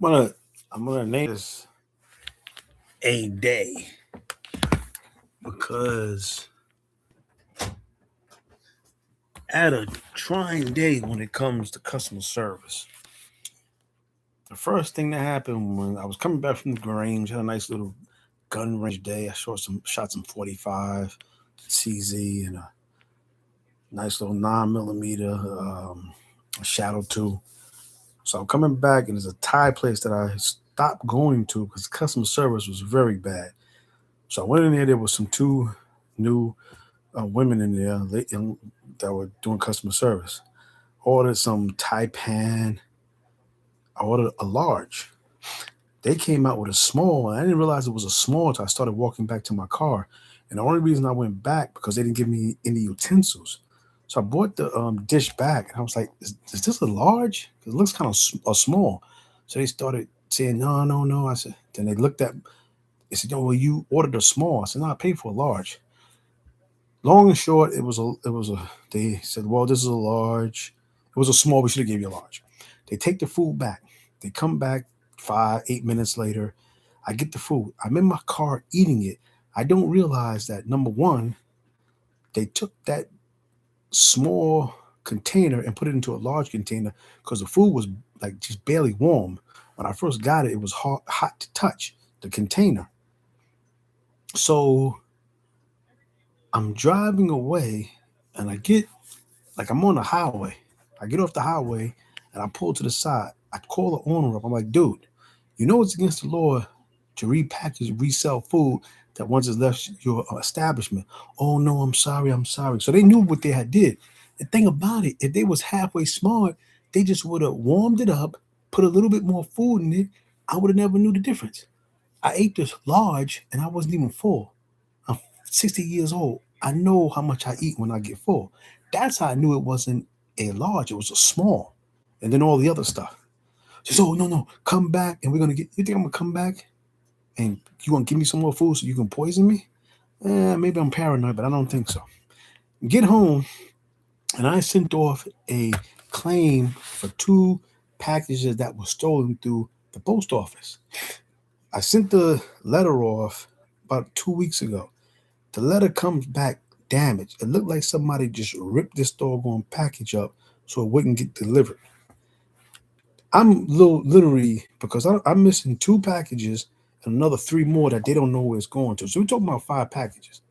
I'm gonna I'm gonna name this a day because at a trying day when it comes to customer service, the first thing that happened when I was coming back from the range, had a nice little gun range day. I shot some 45 CZ and a nice little 9 millimeter Shadow 2. So I'm coming back and there's a Thai place that I stopped going to because customer service was very bad. So I went in there. There was some two new women in there that were doing customer service. Ordered some Taipan. I ordered a large. They came out with a small, and I didn't realize it was a small until I started walking back to my car. And the only reason I went back because they didn't give me any utensils. So I brought the dish back, and I was like, "Is this a large? 'Cause it looks kind of small." So they started saying, "No, no, no." I said. Then they looked at. They said, "No, well, you ordered a small." I said, "No, I paid for a large." Long and short, it was a. They said, "Well, this is a large. It was a small. We should have gave you a large." They take the food back. They come back 5, 8 minutes later. I get the food. I'm in my car eating it. I don't realize that number one, they took that small container and put it into a large container because the food was like just barely warm. When I first got it, it was hot to touch the container. So I'm driving away and I get like I'm on the highway. I get off the highway and I pull to the side. I call the owner up. I'm like, dude, you know it's against the law to repackage, resell food that once it's left your establishment. Oh no, I'm sorry, I'm sorry. So they knew what they had did. The thing about it, if they was halfway smart, they just would have warmed it up, put a little bit more food in it. I would have never knew the difference. I ate this large and I wasn't even full. I'm 60 years old. I know how much I eat when I get full. That's how I knew it wasn't a large, it was a small. And then all the other stuff. She said, "Oh, no, no, come back and we're going to get, you think I'm going to come back and you want to give me some more food so you can poison me?" Maybe I'm paranoid, but I don't think so. Get home and I sent off a claim for two packages that were stolen through the post office. I sent the letter off about 2 weeks ago. The letter comes back damaged. It looked like somebody just ripped this doggone package up so it wouldn't get delivered. I'm literally because I'm missing two packages and another three more that they don't know where it's going to. So we're talking about five packages.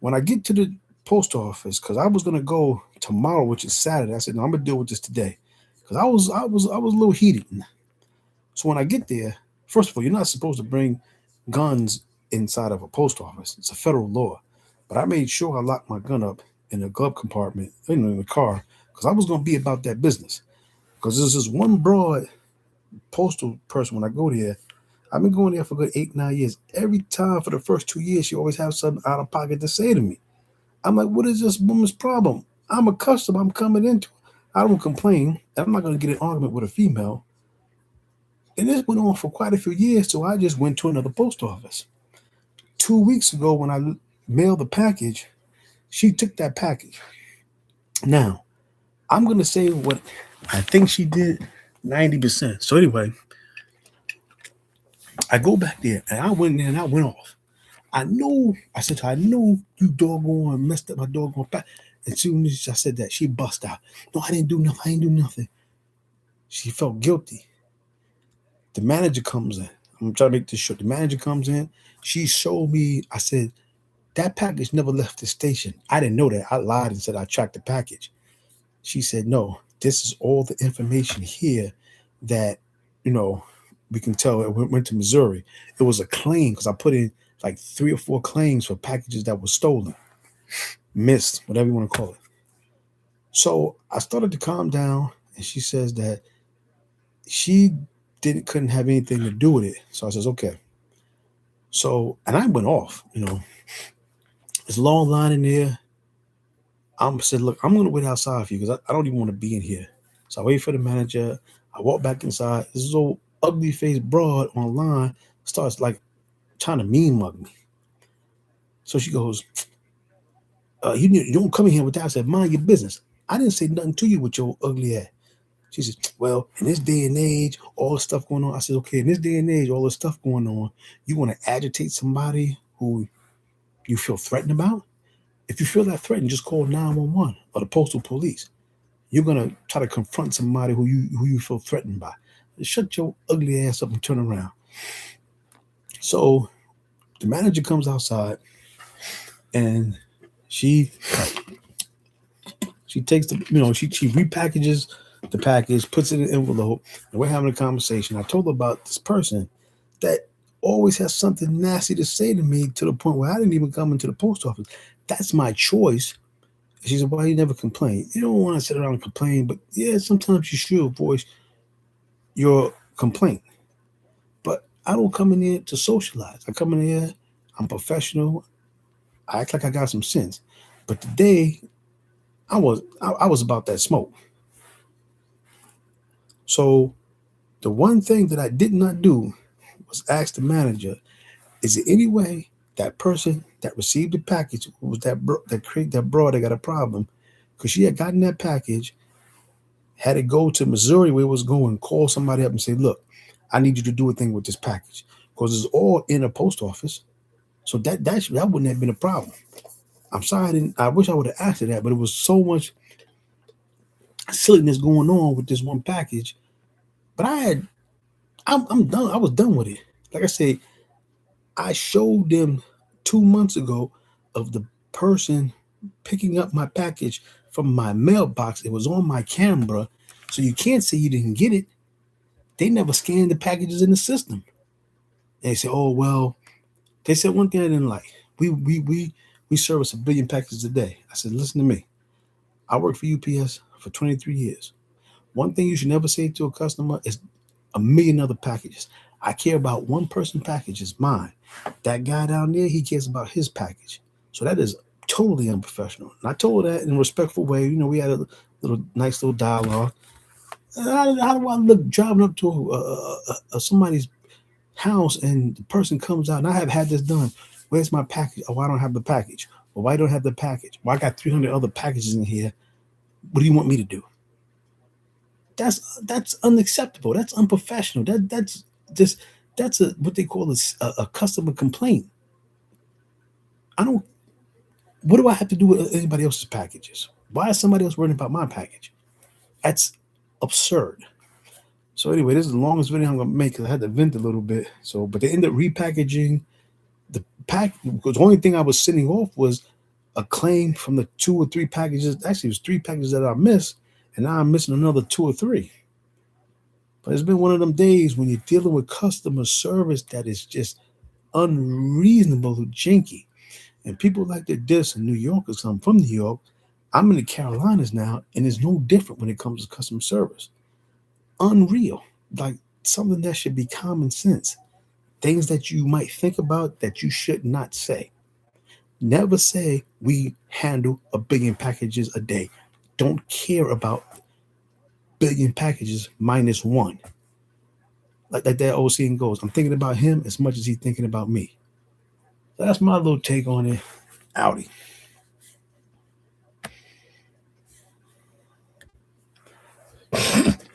When I get to the post office, because I was gonna go tomorrow, which is Saturday, I said, "No, I'm gonna deal with this today," because I was a little heated. So when I get there, first of all, you're not supposed to bring guns inside of a post office. It's a federal law. But I made sure I locked my gun up in the glove compartment, in the car, because I was going to be about that business. Because there's this one broad postal person when I go there. I've been going there for a good 8, 9 years. Every time for the first 2 years, she always has something out of pocket to say to me. I'm like, what is this woman's problem? I'm a customer. I'm coming into. I don't complain. I'm not going to get an argument with a female. And this went on for quite a few years, so I just went to another post office. 2 weeks ago, when I mailed the package, she took that package. Now, I'm going to say what I think she did 90%. So, anyway, I go back there and I went in there and I went off. I said to her, "I know you doggone messed up my doggone pack." As soon as I said that, she bust out. "No, I didn't do nothing. I didn't do nothing." She felt guilty. The manager comes in. I'm trying to make this short. The manager comes in. She showed me, I said, that package never left the station. I didn't know that. I lied and said I tracked the package. She said, "No, this is all the information here that, you know, we can tell it went to Missouri." It was a claim because I put in like three or four claims for packages that were stolen, missed, whatever you want to call it. So I started to calm down, and she says that she didn't couldn't have anything to do with it. So I says, "Okay." So and I went off. There's a long line in there. I said, "Look, I'm gonna wait outside for you because I don't even want to be in here." So I wait for the manager. I walk back inside. This old ugly faced broad online starts like trying to mean mug me. So she goes, you don't come in here with that." I said, "Mind your business. I didn't say nothing to you with your ugly ass." She says, well, in this day and age, all the stuff going on. I said, okay, in this day and age, all the stuff going on, you want to agitate somebody who you feel threatened about? If you feel that threatened, just call 911 or the postal police. You're gonna try to confront somebody who you feel threatened by. Shut your ugly ass up and turn around. So the manager comes outside and she takes the she repackages the package, puts it in an envelope, and we're having a conversation. I told her about this person that always has something nasty to say to me to the point where I didn't even come into the post office. That's my choice. She said, "Why you never complain? You don't want to sit around and complain, but yeah, sometimes you should voice your complaint. But I don't come in here to socialize. I come in here, I'm professional. I act like I got some sense. But today, I was about that smoke. So the one thing that I did not do was ask the manager, is there any way that person that received the package was that broad that got a problem? Because she had gotten that package, had it go to Missouri where it was going, call somebody up and say, look, I need you to do a thing with this package. Because it's all in a post office. So that wouldn't have been a problem. I'm sorry, I wish I would have asked her that, but it was so much silliness going on with this one package. But I'm done. I was done with it. Like I said, I showed them 2 months ago of the person picking up my package from my mailbox. It was on my camera, so you can't say you didn't get it. They never scanned the packages in the system. And they say, "Oh well." They said one thing I didn't like. We service 1 billion packages a day. I said, "Listen to me. I worked for UPS for 23 years. One thing you should never say to a customer is 1 million other packages. I care about one person package, is mine. That guy down there, he cares about his package. So that is totally unprofessional." And I told her that in a respectful way. We had a nice little dialogue. How do I look driving up to somebody's house and the person comes out and I have had this done? Where's my package? Oh, I don't have the package. Well, why don't I have the package? Well, I got 300 other packages in here. What do you want me to do? That's unacceptable. That's unprofessional. That's just that's a what they call a customer complaint. I don't. What do I have to do with anybody else's packages? Why is somebody else worrying about my package? That's absurd. So anyway, this is the longest video I'm gonna make because I had to vent a little bit. So, but they ended up repackaging the pack because the only thing I was sending off was a claim from the 2 or 3 packages. Actually, it was 3 packages that I missed, and now I'm missing another 2 or 3. But it's been one of them days when you're dealing with customer service that is just unreasonable, janky. And people like to diss in New York or something from New York. I'm in the Carolinas now, and it's no different when it comes to customer service. Unreal. Like something that should be common sense. Things that you might think about that you should not say. Never say we handle 1 billion packages a day. Don't care about 1 billion packages minus one. Like that old saying goes, I'm thinking about him as much as he's thinking about me. So that's my little take on it. Outie.